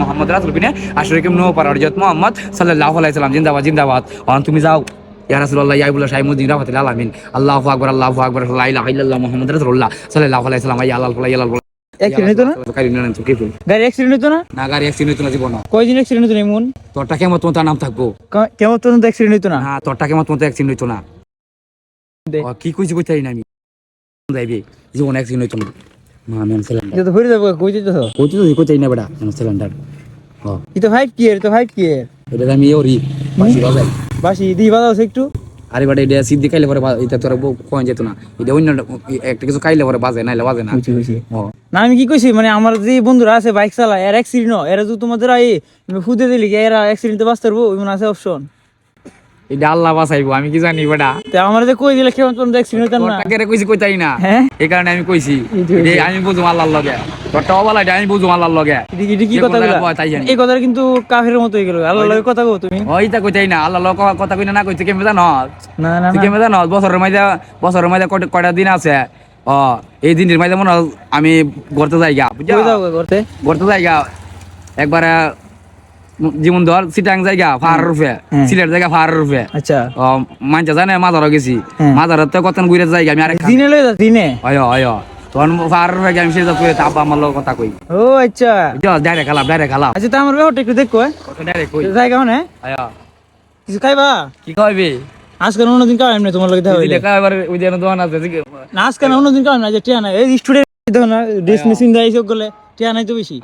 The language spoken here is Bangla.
মোহাম্মদ রাসূল বিনে আশরিকুম নো পার হযরত মুহাম্মদ সাল্লাল্লাহু আলাইহি সাল্লাম জিন্দাবাদ জিন্দাবাদ তুমি যাও ইয়া রাসূলুল্লাহ ইয়া ইবুল্লাহ শাইমুদ্দিন রাহমাতুল আলামিন আল্লাহু আকবার লা ইলাহা ইল্লাল্লাহ মুহাম্মাদুর রাসূলুল্লাহ সাল্লাল্লাহু আলাইহি সাল্লাম ইয়া আল্লাহ ইয়া আল্লাহ অ্যাক্সিডেন্ট হতো না গাড়ি অ্যাক্সিডেন্ট হতো না না গাড়ি অ্যাক্সিডেন্ট হতো না জীবন কয়দিন অ্যাক্সিডেন্ট হতো না এমন তোরটা কেমন তোমার তার নাম থাকবো কেমন তো অ্যাক্সিডেন্ট হতো না না তোরটা কেমন তোমার অ্যাক্সিডেন্ট হতো না কি কইছি কইতাই না আমি যাইবে জীবন অ্যাক্সিডেন্ট হতো না মা আমি সিলিন্ডার এটা তো হয়ে যাবে কই দিতে তো কইতে তো কইতাই না বেটা সিলিন্ডার এটা ফাইট কি এর তো ফাইট কি এর এটা আমি ওরি বাসি বাজাই বাসি দি বাজাও একটু আরে বেটা এটা সিদ্ধি খাইলে পরে এটা তোর কোন যেত না এটা অন্য একটা কিছু খাইলে পরে বাজে নাইলে বাজে না না আমি কি কইছি মানে আমার যে বন্ধুরা আছে বাইক চালায় এর অ্যাক্সিডেন্ট এরা যদি তোমাদের ফুদে দিলি এরা অ্যাক্সিডেন্টে বাঁচতে পারবো এমন আছে অপশন এটা আল্লাহ বাঁচাইবো আমি কি জানি বেটা আমার যে কই দিলে কেমন তোমাদের অ্যাক্সিডেন্ট হতো না তোরটাকে কইছি কইতাই না হ্যাঁ এই কারণে আমি কইছি আমি বুঝুম আল্লাহর লগে তোরটা অবালা আমি বুঝুম আল্লাহর লগে এটা কি কথা এই কথাটা কিন্তু কাফের মতো হয়ে গেল আল্লাহর লগে কথা কও তুমি ওইটা কইতাই না আল্লাহর লগে কথা কইনা না কইতে কেমন জানো না না তুই কেমন জানো বছরের মধ্যে কয়টা দিন আছে এই দিনের মধ্যে মনে হয় আমি ঘুরতে যাইগা কই যাও করতে যাইগা একবার যেমন ধর সিটাং জায়গা ফার রূপে সিলেট জায়গা ফার রূপে আচ্ছা মানছে জানে মাজারও গেছি মাজারত তো কত ঘুরে জায়গা আমি আরেক দিনে লই যা দিনে হয় তখন ফার রূপে আমি সেটা তুই তাপ আমার লোক কথা কই ও আচ্ছা ডাইরেক্ট খেলাম আচ্ছা তা আমার ব্যাপারটা একটু দেখো ডাইরেক্ট কই জায়গা মানে কিছু খাইবা কি খাইবি আজকে অন্যদিন খাওয়াই না তোমার লগে ওই দেখা এবার ওই যে দোকান আছে না আজকে অন্যদিন খাওয়াই না যে টিয়া নাই এই স্টুডেন্ট দেখো না ড্রেস মেশিন দেয় সব গলে টিয়া নাই তো বেশি